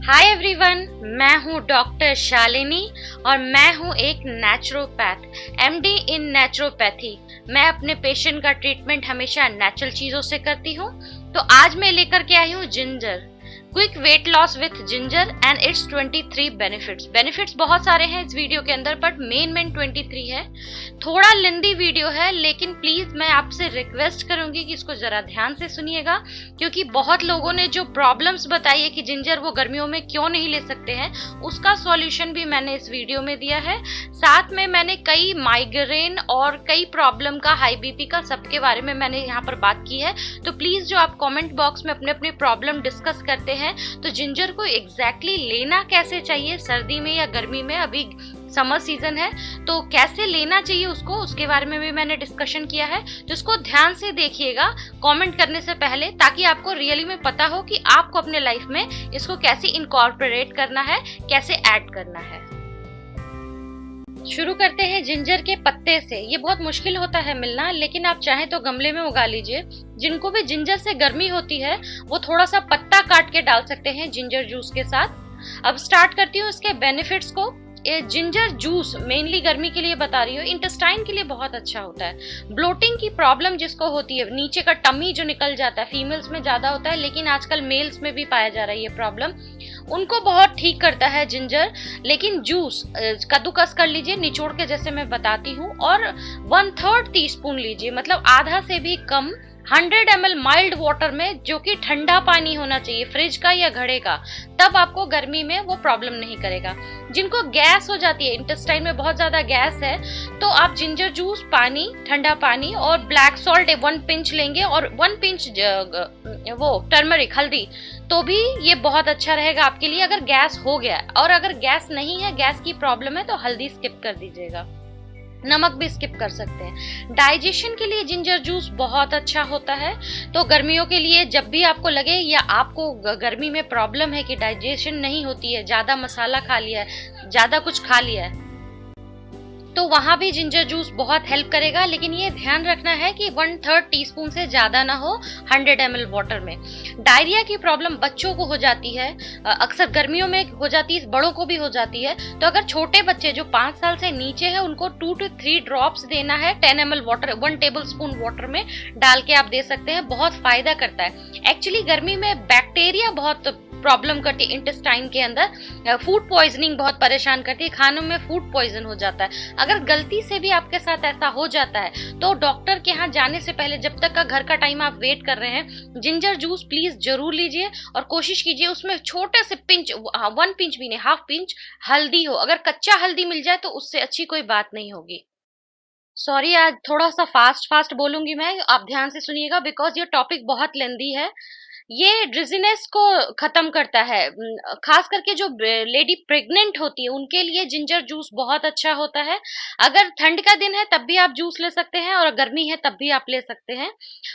Hi everyone, मैं हूँ doctor Shalini और मैं हूँ एक नेचुरोपैथ, एमडी इन नेचुरोपैथी। मैं अपने पेशेंट का ट्रीटमेंट हमेशा नेचुरल चीज़ों से करती हूँ। तो आज मैं लेकर के आई हूँ ginger, quick weight loss with ginger and it's 23 benefits. Benefits बहुत सारे हैं इस वीडियो के अंदर, बट मेन 23 है। थोड़ा लेंदी वीडियो है, लेकिन प्लीज मैं आपसे रिक्वेस्ट करूंगी कि इसको जरा ध्यान से सुनिएगा, क्योंकि बहुत लोगों ने जो प्रॉब्लम्स बताई है कि जिंजर वो गर्मियों में क्यों नहीं ले सकते हैं, उसका सॉल्यूशन भी मैंने इस वीडियो में दिया है। साथ में मैंने कई माइग्रेन और कई प्रॉब्लम का, हाई बीपी का, सबके बारे में मैंने यहाँ पर बात की है। तो प्लीज जो आप कमेंट बॉक्स में अपने अपने प्रॉब्लम डिस्कस करते हैं, तो जिंजर को एग्जैक्टली लेना कैसे चाहिए, सर्दी में या गर्मी में, अभी समर सीजन है तो कैसे लेना चाहिए उसको, उसके बारे में भी मैंने डिस्कशन किया है। तो इसको ध्यान से देखिएगा कमेंट करने से पहले, ताकि आपको रियली में पता हो कि आपको अपने लाइफ में इसको कैसे इनकॉर्पोरेट करना है, कैसे ऐड करना है। शुरू करते हैं जिंजर के पत्ते से। ये बहुत मुश्किल होता है मिलना, लेकिन आप चाहें तो गमले में उगा लीजिए। जिनको भी जिंजर से गर्मी होती है वो थोड़ा सा पत्ता काट के डाल सकते हैं जिंजर जूस के साथ। अब स्टार्ट करती हूँ इसके बेनिफिट्स को। जिंजर जूस मेनली गर्मी के लिए बता रही हूँ, इंटेस्टाइन के लिए बहुत अच्छा होता है। ब्लोटिंग की प्रॉब्लम जिसको होती है, नीचे का टमी जो निकल जाता है, फीमेल्स में ज्यादा होता है लेकिन आजकल मेल्स में भी पाया जा रहा है ये प्रॉब्लम, उनको बहुत ठीक करता है जिंजर। लेकिन जूस कद्दूकस कर लीजिए निचोड़ के, जैसे मैं बताती हूँ, और 1/3 टीस्पून लीजिए, मतलब आधा से भी कम, 100 ml माइल्ड वाटर में, जो कि ठंडा पानी होना चाहिए, फ्रिज का या घड़े का। तब आपको गर्मी में वो प्रॉब्लम नहीं करेगा। जिनको गैस हो जाती है, इंटेस्टाइन में बहुत ज्यादा गैस है, तो आप जिंजर जूस, पानी, ठंडा पानी और ब्लैक सॉल्ट 1 पिंच लेंगे, और 1 पिंच वो टर्मरिक, हल्दी, तो भी ये बहुत अच्छा रहेगा आपके लिए अगर गैस हो गया है। और अगर गैस नहीं है, गैस की प्रॉब्लम है, तो हल्दी स्किप कर दीजिएगा, नमक भी स्किप कर सकते हैं। डाइजेशन के लिए जिंजर जूस बहुत अच्छा होता है। तो गर्मियों के लिए जब भी आपको लगे या आपको गर्मी में प्रॉब्लम है कि डाइजेशन नहीं होती है, ज्यादा मसाला खा लिया है, ज्यादा कुछ खा लिया है, तो वहां भी जिंजर जूस बहुत हेल्प करेगा। लेकिन ये ध्यान रखना है कि 1/3 टीस्पून से ज्यादा ना हो 100 ml वाटर में। डायरिया की प्रॉब्लम बच्चों को हो जाती है, अक्सर गर्मियों में हो जाती है, बड़ों को भी हो जाती है। तो अगर छोटे बच्चे जो 5 साल से नीचे है, उनको 2 to 3 ड्रॉप्स देना है 10 ml water, 1 table spoon water में डाल के आप दे सकते हैं, बहुत फायदा करता है। एक्चुअली गर्मी में बैक्टीरिया बहुत प्रॉब्लम करती है इंटेस्टाइन के अंदर, फूड पॉइजनिंग बहुत परेशान करती है, खानों में फूड पॉइजन हो जाता है। अगर गलती से भी आपके साथ ऐसा हो जाता है, तो डॉक्टर के यहाँ जाने से पहले, जब तक का घर का टाइम आप वेट कर रहे हैं, जिंजर जूस प्लीज जरूर लीजिए, और कोशिश कीजिए उसमें छोटे से पिंच, 1 पिंच भी नहीं, हाफ पिंच हल्दी हो। अगर कच्चा हल्दी मिल जाए तो उससे अच्छी कोई बात नहीं होगी। सॉरी, आज थोड़ा सा फास्ट फास्ट बोलूंगी मैं, आप ध्यान से सुनिएगा, बिकॉज ये टॉपिक बहुत लेंदी है। ये ड्रिजीनेस को खत्म करता है, खास करके जो लेडी प्रेग्नेंट होती है उनके लिए जिंजर जूस बहुत अच्छा होता है। अगर ठंड का दिन है तब भी आप जूस ले सकते हैं, और गर्मी है तब भी आप ले सकते हैं।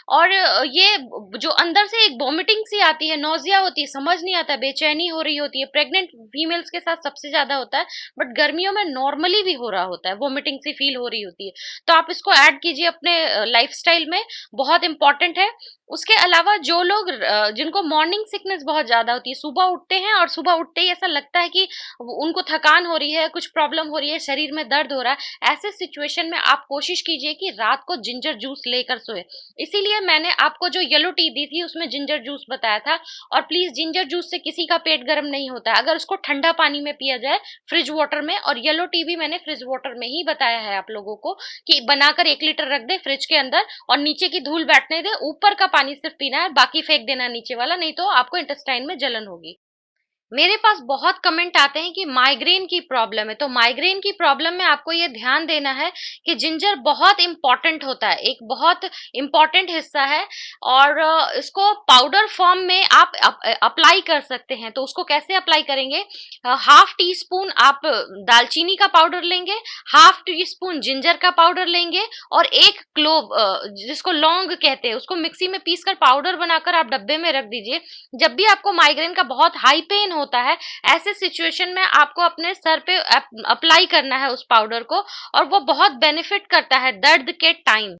और ये जो अंदर से एक वॉमिटिंग सी आती है, नोजिया होती है, समझ नहीं आता, बेचैनी हो रही होती है, प्रेग्नेंट फीमेल्स के साथ सबसे ज्यादा होता है, बट गर्मियों में नॉर्मली भी हो रहा होता है, वॉमिटिंग सी फील हो रही होती है। तो आप इसको ऐड कीजिए अपने लाइफस्टाइल में, बहुत इंपॉर्टेंट है। उसके अलावा जो लोग जिनको मॉर्निंग सिकनेस बहुत ज्यादा होती है, सुबह उठते हैं और सुबह उठते ही ऐसा लगता है कि उनको थकान हो रही है, कुछ प्रॉब्लम हो रही है, शरीर में दर्द हो रहा है, ऐसे सिचुएशन में आप कोशिश कीजिए कि रात को जिंजर जूस लेकर सोए। इसीलिए मैंने आपको जो येलो टी दी थी उसमें जिंजर जूस बताया था। और प्लीज, जिंजर जूस से किसी का पेट गर्म नहीं होता है अगर उसको ठंडा पानी में पिया जाए, फ्रिज वाटर में। और येलो टी भी मैंने फ्रिज वाटर में ही बताया है आप लोगों को, कि बनाकर 1 लीटर रख दे फ्रिज के अंदर, और नीचे की धूल बैठने दे, ऊपर का पानी सिर्फ पीना है, बाकी फेंक देना नीचे वाला, नहीं तो आपको इंटेस्टाइन में जलन होगी। मेरे पास बहुत कमेंट आते हैं कि माइग्रेन की प्रॉब्लम है, तो माइग्रेन की प्रॉब्लम में आपको ये ध्यान देना है कि जिंजर बहुत इंपॉर्टेंट होता है, एक बहुत इंपॉर्टेंट हिस्सा है। और इसको पाउडर फॉर्म में आप अप्लाई कर सकते हैं। तो उसको कैसे अप्लाई करेंगे? हाफ टी स्पून आप दालचीनी का पाउडर लेंगे, हाफ टी स्पून जिंजर का पाउडर लेंगे, और एक क्लोव, जिसको लौंग कहते हैं, उसको मिक्सी में पीस कर पाउडर बनाकर आप डब्बे में रख दीजिए। जब भी आपको माइग्रेन का बहुत हाई पेन होता है, ऐसे सिचुएशन में आपको अपने सर पे अप्लाई करना है उस पाउडर को, और वो बहुत बेनिफिट करता है दर्द के टाइम।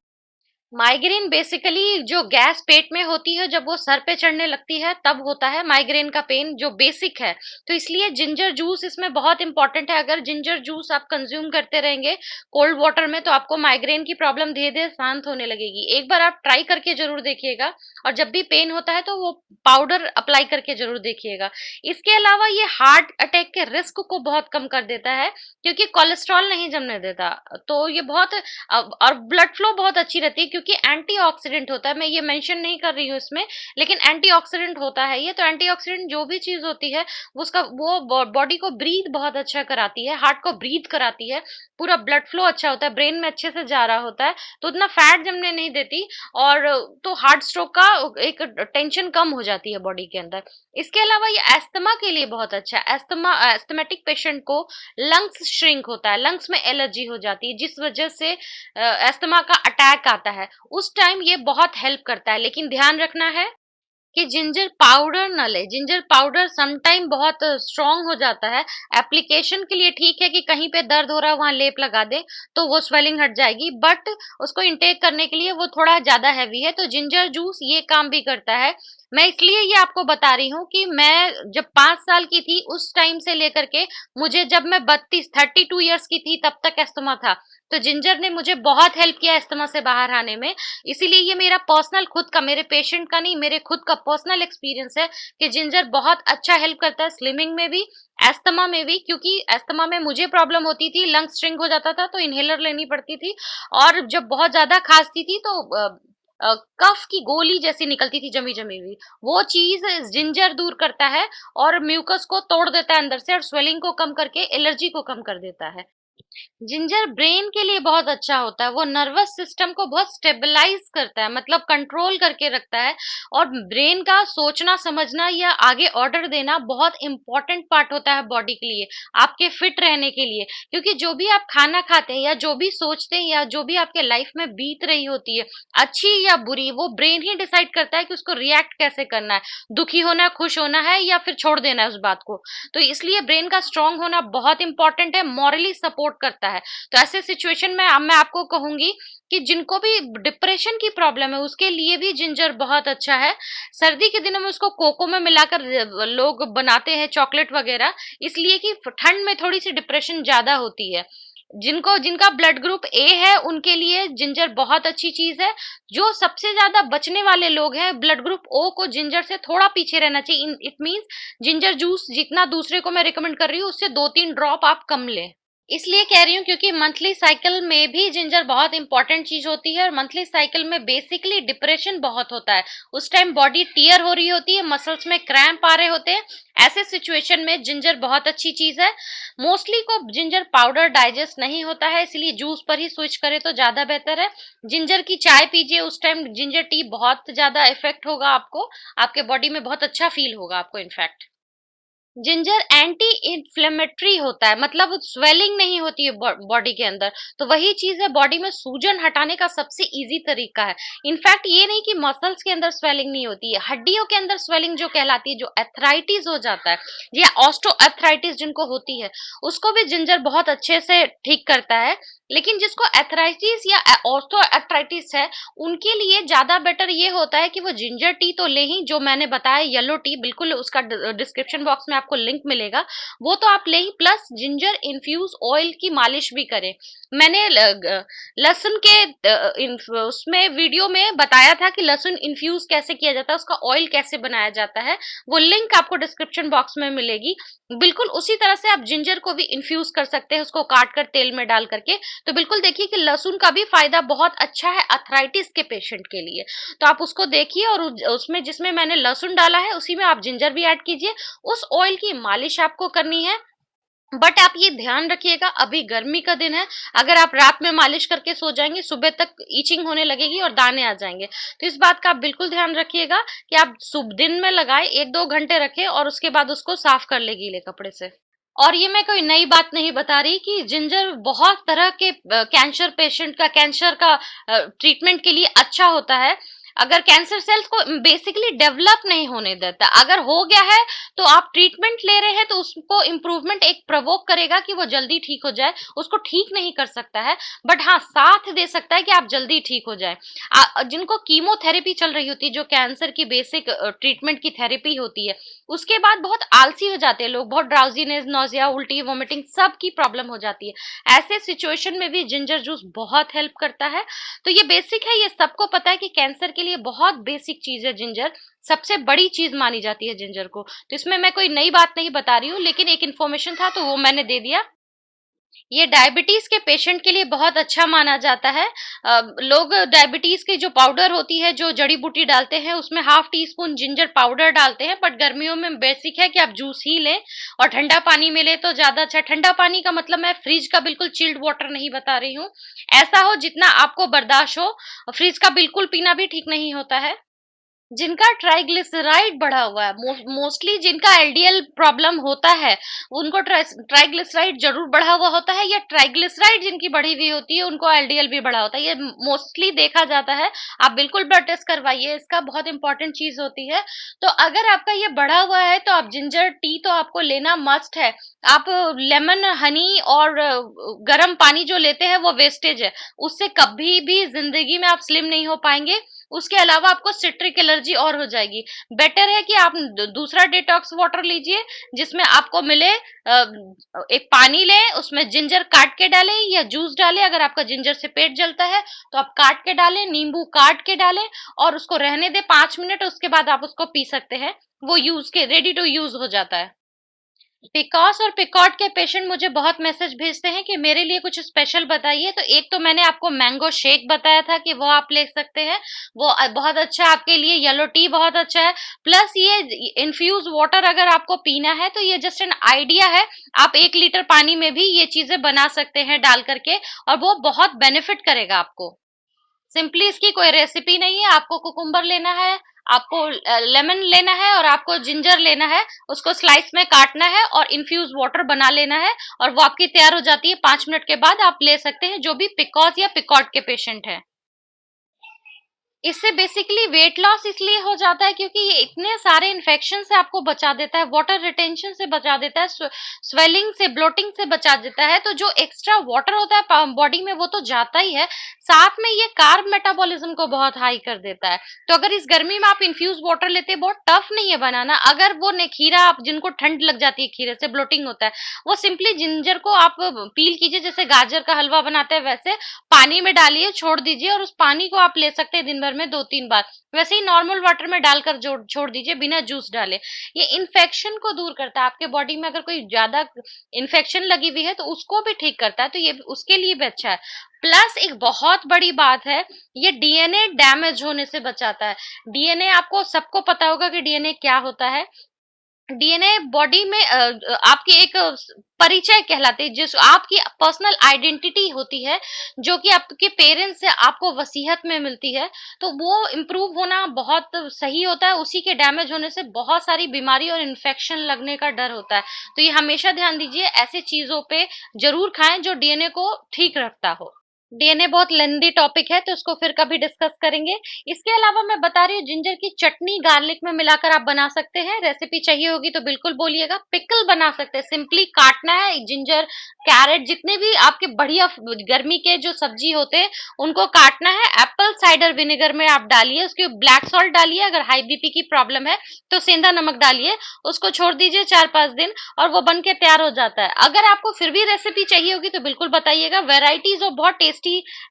माइग्रेन बेसिकली जो गैस पेट में होती है, जब वो सर पे चढ़ने लगती है तब होता है माइग्रेन का पेन, जो बेसिक है। तो इसलिए जिंजर जूस इसमें बहुत इंपॉर्टेंट है। अगर जिंजर जूस आप कंज्यूम करते रहेंगे कोल्ड वाटर में, तो आपको माइग्रेन की प्रॉब्लम धीरे धीरे शांत होने लगेगी। एक बार आप ट्राई करके जरूर देखिएगा। और जब भी पेन होता है तो वो पाउडर अप्लाई करके जरूर देखिएगा। इसके अलावा ये हार्ट अटैक के रिस्क को बहुत कम कर देता है, क्योंकि कोलेस्ट्रॉल नहीं जमने देता। तो ये बहुत और ब्लड फ्लो बहुत अच्छी रहती है, क्योंकि एंटीऑक्सीडेंट होता है। मैं ये मेंशन नहीं कर रही हूँ इसमें, लेकिन एंटीऑक्सीडेंट होता है ये। तो एंटीऑक्सीडेंट जो भी चीज होती है उसका वो बॉडी को ब्रीथ बहुत अच्छा कराती है, हार्ट को ब्रीथ कराती है, पूरा ब्लड फ्लो अच्छा होता है, ब्रेन में अच्छे से जा रहा होता है, तो उतना फैट जमने नहीं देती। और तो हार्ट स्ट्रोक का एक टेंशन कम हो जाती है बॉडी के अंदर। इसके अलावा ये एस्थमा के लिए बहुत अच्छा है। एस्थमेटिक पेशेंट को लंग्स श्रिंक होता है, लंग्स में एलर्जी हो जाती है, जिस वजह से अस्थमा का अटैक आता है, उस टाइम ये बहुत हेल्प करता है। लेकिन ध्यान रखना है कि जिंजर पाउडर ना ले। जिंजर पाउडर सम टाइम बहुत स्ट्रांग हो जाता है। एप्लीकेशन के लिए ठीक है कि कहीं पे दर्द हो रहा है वहां लेप लगा दे तो वो स्वेलिंग हट जाएगी, बट उसको इंटेक करने के लिए वो थोड़ा ज्यादा हैवी है। तो जिंजर जूस ये काम भी करता है। मैं इसलिए ये आपको बता रही हूँ कि मैं जब 5 साल की थी उस टाइम से लेकर के, मुझे जब मैं 32 ईयर्स की थी तब तक अस्थमा था। तो जिंजर ने मुझे बहुत हेल्प किया अस्थमा से बाहर आने में। इसीलिए ये मेरा पर्सनल खुद का, मेरे पेशेंट का नहीं, मेरे खुद का पर्सनल एक्सपीरियंस है कि जिंजर बहुत अच्छा हेल्प करता है स्लिमिंग में भी, अस्थमा में भी। क्योंकि अस्थमा में मुझे प्रॉब्लम होती थी, लंग स्ट्रिंग हो जाता था तो इनहेलर लेनी पड़ती थी। और जब बहुत ज्यादा खांसती थी तो कफ की गोली जैसी निकलती थी, जमी जमी हुई। वो चीज जिंजर दूर करता है और म्यूकस को तोड़ देता है अंदर से, और स्वेलिंग को कम करके एलर्जी को कम कर देता है। जिंजर ब्रेन के लिए बहुत अच्छा होता है। वो नर्वस सिस्टम को बहुत स्टेबलाइज करता है, मतलब कंट्रोल करके रखता है। और ब्रेन का सोचना समझना या आगे ऑर्डर देना बहुत इंपॉर्टेंट पार्ट होता है बॉडी के लिए, आपके फिट रहने के लिए। क्योंकि जो भी आप खाना खाते हैं या जो भी सोचते हैं या जो भी आपके लाइफ में बीत रही होती है, अच्छी या बुरी, वो ब्रेन ही डिसाइड करता है कि उसको रिएक्ट कैसे करना है, दुखी होना है, खुश होना है, या फिर छोड़ देना है उस बात को। तो इसलिए ब्रेन का स्ट्रांग होना बहुत इंपॉर्टेंट है, मॉरली सपोर्ट करता है। तो ऐसे सिचुएशन में अब मैं आपको कहूंगी कि जिनको भी डिप्रेशन की प्रॉब्लम है उसके लिए भी जिंजर बहुत अच्छा है। सर्दी के दिनों में उसको कोको में मिलाकर लोग बनाते हैं, चॉकलेट वगैरह, इसलिए कि ठंड में थोड़ी सी डिप्रेशन ज्यादा होती है। जिनको जिनका ब्लड ग्रुप ए है उनके लिए जिंजर बहुत अच्छी चीज है। जो सबसे ज्यादा बचने वाले लोग हैं ब्लड ग्रुप ओ को, जिंजर से थोड़ा पीछे रहना चाहिए। इट मींस जिंजर जूस जितना दूसरे को मैं रिकमेंड कर रही हूँ उससे 2-3 ड्रॉप आप कम लें। इसलिए कह रही हूँ क्योंकि मंथली साइकिल में भी जिंजर बहुत इंपॉर्टेंट चीज होती है। और मंथली साइकिल में बेसिकली डिप्रेशन बहुत होता है, उस टाइम बॉडी टीयर हो रही होती है, मसल्स में क्रैम्प आ रहे होते हैं। ऐसे सिचुएशन में जिंजर बहुत अच्छी चीज है। मोस्टली को जिंजर पाउडर डाइजेस्ट नहीं होता है, इसलिए जूस पर ही स्विच करें तो ज्यादा बेहतर है। जिंजर की चाय पीजिए, उस टाइम जिंजर टी बहुत ज्यादा इफेक्ट होगा आपको, आपके बॉडी में बहुत अच्छा फील होगा आपको इनफैक्ट। जिंजर एंटी इन्फ्लेमेटरी होता है, मतलब स्वेलिंग नहीं होती है बॉडी के अंदर। तो वही चीज है, बॉडी में सूजन हटाने का सबसे इजी तरीका है। इनफैक्ट ये नहीं कि मसल्स के अंदर स्वेलिंग नहीं होती है, हड्डियों के अंदर स्वेलिंग जो कहलाती है, जो एथराइटिस हो जाता है या ऑस्टोएथराइटिस जिनको होती है, उसको भी जिंजर बहुत अच्छे से ठीक करता है। लेकिन जिसको एथराइटिस या ऑस्टोएथराइटिस है उनके लिए ज्यादा बेटर ये होता है कि वो जिंजर टी तो ले ही, जो मैंने बताया येलो टी, बिल्कुल उसका डिस्क्रिप्शन बॉक्स में आपको लिंक मिलेगा, वो तो आप ले ही, प्लस जिंजर इन्फ्यूज ऑयल की मालिश भी करें। मैंने लहसुन के उसमें वीडियो में बताया था कि लहसुन इन्फ्यूज कैसे किया जाता है, उसका ऑयल कैसे बनाया जाता है, वो लिंक आपको डिस्क्रिप्शन बॉक्स में मिलेगी। बिल्कुल उसी तरह से आप जिंजर को भी इन्फ्यूज कर सकते हैं, उसको काट कर तेल में डाल करके। तो बिल्कुल देखिए कि लहसुन का भी फायदा बहुत अच्छा है अर्थराइटिस के पेशेंट के लिए। तो आप उसको देखिए और उसमें जिसमें मैंने लहसुन डाला है उसी में आप जिंजर भी ऐड कीजिए। उस ऑयल की मालिश आपको करनी है। बट आप ये ध्यान रखिएगा, अभी गर्मी का दिन है, अगर आप रात में मालिश करके सो जाएंगे सुबह तक ईचिंग होने लगेगी और दाने आ जाएंगे। तो इस बात का आप बिल्कुल ध्यान रखिएगा कि आप सुबह दिन में लगाए 1-2 घंटे रखें और उसके बाद उसको साफ कर ले गीले कपड़े से। और ये मैं कोई नई बात नहीं बता रही कि जिंजर बहुत तरह के कैंसर पेशेंट का, कैंसर का ट्रीटमेंट के लिए अच्छा होता है। अगर कैंसर सेल्स को बेसिकली डेवलप नहीं होने देता, अगर हो गया है तो आप ट्रीटमेंट ले रहे हैं तो उसको इम्प्रूवमेंट एक प्रवोक करेगा कि वो जल्दी ठीक हो जाए, उसको ठीक नहीं कर सकता है, बट हाँ साथ दे सकता है कि आप जल्दी ठीक हो जाए। जिनको कीमोथेरेपी चल रही होती है, जो कैंसर की बेसिक ट्रीटमेंट की थेरेपी होती है, उसके बाद बहुत आलसी हो जाते हैं लोग, बहुत ड्राउजीनेस, नोजिया, उल्टी, वोमिटिंग सब की प्रॉब्लम हो जाती है। ऐसे सिचुएशन में भी जिंजर जूस बहुत हेल्प करता है। तो ये बेसिक है, ये सबको पता है कि कैंसर के लिए बहुत बेसिक चीज है जिंजर, सबसे बड़ी चीज मानी जाती है जिंजर को। तो इसमें मैं कोई नई बात नहीं बता रही हूँ, लेकिन एक इन्फॉर्मेशन था तो वो मैंने दे दिया। ये डायबिटीज के पेशेंट के लिए बहुत अच्छा माना जाता है। लोग डायबिटीज की जो पाउडर होती है, जो जड़ी बूटी डालते हैं, उसमें half tea spoon ginger powder डालते हैं, बट गर्मियों में बेसिक है कि आप जूस ही लें और ठंडा पानी में लें तो ज्यादा अच्छा। ठंडा पानी का मतलब मैं फ्रिज का बिल्कुल चिल्ड वाटर नहीं बता रही हूँ, ऐसा हो जितना आपको बर्दाश्त हो। फ्रिज का बिल्कुल पीना भी ठीक नहीं होता है। जिनका ट्राइग्लिसराइड बढ़ा हुआ है, मोस्टली जिनका एलडीएल प्रॉब्लम होता है, उनको ट्राइग्लिसराइड जरूर बढ़ा हुआ होता है, या ट्राइग्लिसराइड जिनकी बढ़ी हुई होती है उनको एलडीएल भी बढ़ा होता है, ये मोस्टली देखा जाता है। आप बिल्कुल ब्लड टेस्ट करवाइए, इसका बहुत इंपॉर्टेंट चीज होती है। तो अगर आपका ये बढ़ा हुआ है तो आप जिंजर टी तो आपको लेना मस्ट है। आप लेमन हनी और गर्म पानी जो लेते हैं वो वेस्टेज है, उससे कभी भी जिंदगी में आप स्लिम नहीं हो पाएंगे। उसके अलावा आपको सिट्रिक एलर्जी और हो जाएगी। बेटर है कि आप दूसरा डिटॉक्स वाटर लीजिए, जिसमें आपको मिले एक पानी लें, उसमें जिंजर काट के डालें या जूस डालें। अगर आपका जिंजर से पेट जलता है तो आप काट के डालें, नींबू काट के डालें और उसको रहने दें 5 मिनट, उसके बाद आप उसको पी सकते हैं। वो यूज के रेडी टू यूज हो जाता है। पिकॉस और पिकॉट के पेशेंट मुझे बहुत मैसेज भेजते हैं कि मेरे लिए कुछ स्पेशल बताइए। तो एक तो मैंने आपको मैंगो शेक बताया था कि वो आप ले सकते हैं, वो बहुत अच्छा है आपके लिए। येलो टी बहुत अच्छा है। प्लस ये इन्फ्यूज वाटर अगर आपको पीना है तो ये जस्ट एन आइडिया है, आप 1 लीटर पानी में भी ये चीजें बना सकते हैं डाल करके, और वो बहुत बेनिफिट करेगा आपको। सिंपली इसकी कोई रेसिपी नहीं है, आपको कुकुम्बर लेना है, आपको लेमन लेना है और आपको जिंजर लेना है, उसको स्लाइस में काटना है और इन्फ्यूज वाटर बना लेना है, और वो आपकी तैयार हो जाती है। 5 मिनट के बाद आप ले सकते हैं, जो भी पिकॉज या पिकॉट के पेशेंट है। इससे बेसिकली वेट लॉस इसलिए हो जाता है क्योंकि ये इतने सारे इन्फेक्शन से आपको बचा देता है, वाटर रिटेंशन से बचा देता है, स्वेलिंग से, ब्लोटिंग से बचा देता है। तो जो एक्स्ट्रा वाटर होता है बॉडी में वो तो जाता ही है, साथ में ये कार्ब मेटाबॉलिज्म को बहुत हाई कर देता है। तो अगर इस गर्मी में आप इन्फ्यूज वाटर लेते हैं, बहुत टफ नहीं है बनाना। अगर वो ने खीरा, आप जिनको ठंड लग जाती है, खीरे से ब्लोटिंग होता है, वो सिंपली जिंजर को आप पील कीजिए, जैसे गाजर का हलवा बनाते हैं वैसे, पानी में डालिए, छोड़ दीजिए, और उस पानी को आप ले सकते हैं दिन भर में 2-3 बार। वैसे ही नॉर्मल वाटर में डालकर जोड़ छोड़ दीजिए बिना जूस डाले। ये इन्फेक्शन को दूर करता है, आपके बॉडी में अगर कोई ज्यादा इन्फेक्शन लगी हुई है तो उसको भी ठीक करता है, तो ये उसके लिए भी अच्छा है। प्लस एक बहुत बड़ी बात है, ये डीएनए डैमेज होने से बचाता है। डीएनए, आपको सबको पता होगा कि डीएनए क्या होता है। डीएनए बॉडी में आपकी एक परिचय कहलाती है, जिस आपकी पर्सनल आइडेंटिटी होती है, जो कि आपके पेरेंट्स से आपको वसीयत में मिलती है। तो वो इम्प्रूव होना बहुत सही होता है, उसी के डैमेज होने से बहुत सारी बीमारी और इन्फेक्शन लगने का डर होता है। तो ये हमेशा ध्यान दीजिए, ऐसी चीजों पे जरूर खाएं जो डीएनए को ठीक रखता हो। डीएनए बहुत लेंदी टॉपिक है तो उसको फिर कभी डिस्कस करेंगे। इसके अलावा मैं बता रही हूँ, जिंजर की चटनी गार्लिक में मिलाकर आप बना सकते हैं। रेसिपी चाहिए होगी तो बिल्कुल बोलिएगा। पिकल बना सकते हैं, सिंपली काटना है जिंजर, कैरेट, जितने भी आपके बढ़िया गर्मी के जो सब्जी होते हैं उनको काटना है। एप्पल साइडर विनेगर में आप डालिए, उसके ब्लैक सॉल्ट डालिए, अगर हाई बीपी की प्रॉब्लम है तो सेंधा नमक डालिए, उसको छोड़ दीजिए 4-5 दिन और वो बन के तैयार हो जाता है। अगर आपको फिर भी रेसिपी चाहिए होगी तो बिल्कुल बताइएगा। वेराइटीज और बहुत टेस्टी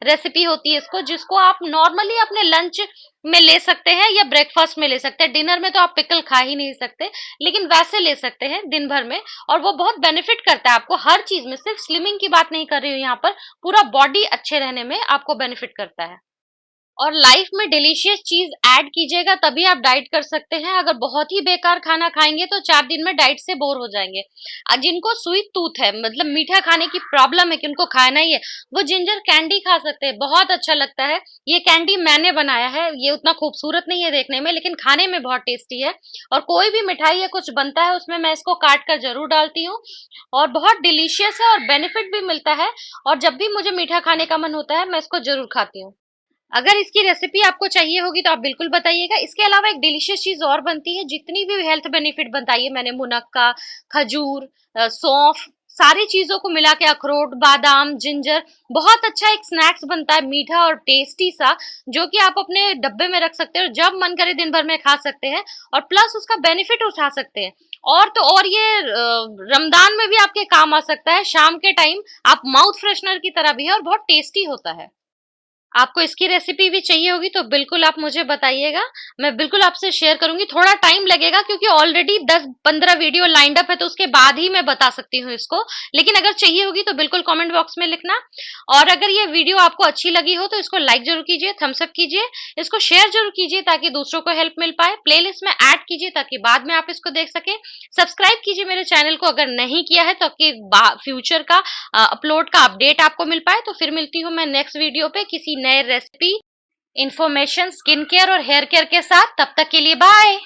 रेसिपी होती है इसको, जिसको आप नॉर्मली अपने लंच में ले सकते हैं या ब्रेकफास्ट में ले सकते हैं। डिनर में तो आप पिकल खा ही नहीं सकते, लेकिन वैसे ले सकते हैं दिन भर में, और वो बहुत बेनिफिट करता है आपको हर चीज में। सिर्फ स्लिमिंग की बात नहीं कर रही हूँ यहाँ पर, पूरा बॉडी अच्छे रहने में आपको बेनिफिट करता है। और लाइफ में डिलीशियस चीज ऐड कीजिएगा तभी आप डाइट कर सकते हैं। अगर बहुत ही बेकार खाना खाएंगे तो 4 दिन में डाइट से बोर हो जाएंगे। जिनको स्वीट टूथ है, मतलब मीठा खाने की प्रॉब्लम है कि उनको खाना ही है, वो जिंजर कैंडी खा सकते हैं, बहुत अच्छा लगता है। ये कैंडी मैंने बनाया है, ये उतना खूबसूरत नहीं है देखने में, लेकिन खाने में बहुत टेस्टी है। और कोई भी मिठाई या कुछ बनता है उसमें मैं इसको काट कर जरूर डालती हूँ, और बहुत डिलीशियस है और बेनिफिट भी मिलता है। और जब भी मुझे मीठा खाने का मन होता है मैं इसको जरूर खाती हूँ। अगर इसकी रेसिपी आपको चाहिए होगी तो आप बिल्कुल बताइएगा। इसके अलावा एक डिलीशियस चीज और बनती है, जितनी भी हेल्थ बेनिफिट बताई है मैंने, मुनक्का, खजूर, सौंफ, सारी चीजों को मिला के, अखरोट, बादाम, जिंजर, बहुत अच्छा एक स्नैक्स बनता है मीठा और टेस्टी सा, जो कि आप अपने डब्बे में रख सकते हैं और जब मन करे दिन भर में खा सकते हैं, और प्लस उसका बेनिफिट उठा सकते हैं। और तो और ये रमजान में भी आपके काम आ सकता है, शाम के टाइम आप माउथ फ्रेशनर की तरह भी है और बहुत टेस्टी होता है। आपको इसकी रेसिपी भी चाहिए होगी तो बिल्कुल आप मुझे बताइएगा, मैं बिल्कुल आपसे शेयर करूंगी। थोड़ा टाइम लगेगा क्योंकि ऑलरेडी 10-15 वीडियो लाइंड अप है, तो उसके बाद ही मैं बता सकती हूँ इसको। लेकिन अगर चाहिए होगी तो बिल्कुल कमेंट बॉक्स में लिखना। और अगर ये वीडियो आपको अच्छी लगी हो तो इसको लाइक जरूर कीजिए, थम्स अप कीजिए, इसको शेयर जरूर कीजिए ताकि दूसरों को हेल्प मिल पाए, प्लेलिस्ट में ऐड कीजिए ताकि बाद में आप इसको देख सके, सब्सक्राइब कीजिए मेरे चैनल को अगर नहीं किया है, ताकि फ्यूचर का अपलोड का अपडेट आपको मिल पाए। तो फिर मिलती हूँ मैं नेक्स्ट वीडियो पे किसी नए रेसिपी, इंफॉर्मेशन, स्किन केयर और हेयर केयर के साथ। तब तक के लिए बाय।